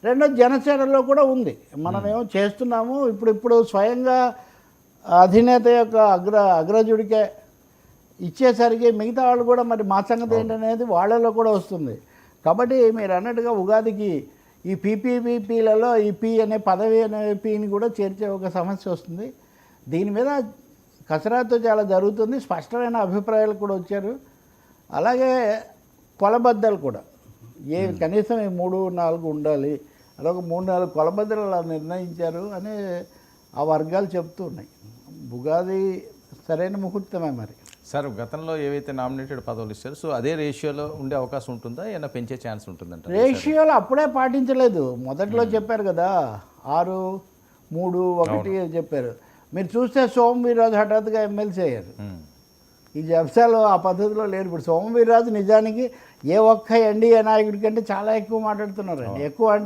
రెండోది జనసేనలో కూడా ఉంది. మనమేమో చేస్తున్నాము ఇప్పుడు స్వయంగా అధినేత యొక్క అగ్రజుడికే ఇచ్చేసరికి మిగతా వాళ్ళు కూడా మరి మా సంగతి ఏంటనేది వాళ్ళలో కూడా వస్తుంది. కాబట్టి మీరు అన్నట్టుగా ఉగాదికి ఈ పీపీపీలలో ఈ పీ అనే పదవి అనే పీని కూడా చేర్చే ఒక సమస్య వస్తుంది. దీని మీద కసరత్తు చాలా జరుగుతుంది. స్పష్టమైన అభిప్రాయాలు కూడా వచ్చారు. అలాగే కొలబద్దలు కూడా కనీసం 3-4 ఉండాలి, అదొక 3-4 కొలబద్దలు అలా నిర్ణయించారు అని ఆ వర్గాలు చెప్తూ ఉన్నాయి. ఉగాది సరైన ముహూర్తమే మరి. సార్, గతంలో ఏవైతే నామినేటెడ్ పదవులు ఇచ్చారో సో అదే రేషియోలో ఉండే అవకాశం ఉంటుందా, ఏమైనా పెంచే ఛాన్స్ ఉంటుందంట? రేషియోలు అప్పుడే పాటించలేదు. మొదట్లో చెప్పారు కదా 6-3-1 చెప్పారు. మీరు చూస్తే సోమవీర్రాజు హఠాత్తుగా ఎమ్మెల్సీ అయ్యారు. ఈ జబ్సాలో ఆ పద్ధతిలో లేరు. ఇప్పుడు సోమవీర్రాజు నిజానికి ఏ ఒక్క ఎన్డీఏ నాయకుడి కంటే చాలా ఎక్కువ మాట్లాడుతున్నారు. ఎక్కువ అంటే